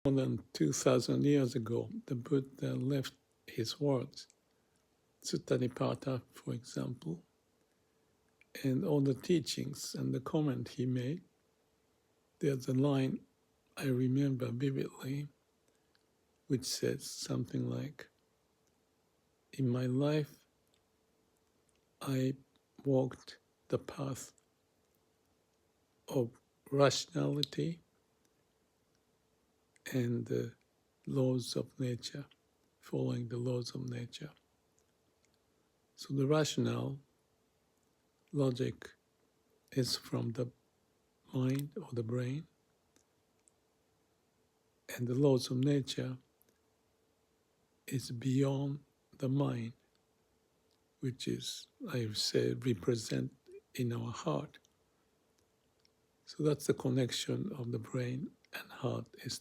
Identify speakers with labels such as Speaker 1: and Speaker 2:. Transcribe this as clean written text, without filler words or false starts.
Speaker 1: More than 2,000 years ago, the Buddha left his words, Sutta for example, and all the teachings and the comment he made. There's a line I remember vividly, which says something like, in my life, I walked the path of rationality and the laws of nature, following the laws of nature. So the rational logic is from the mind or the brain, and the laws of nature is beyond the mind, which is, I say, represent in our heart. So that's the connection of the brain and heart is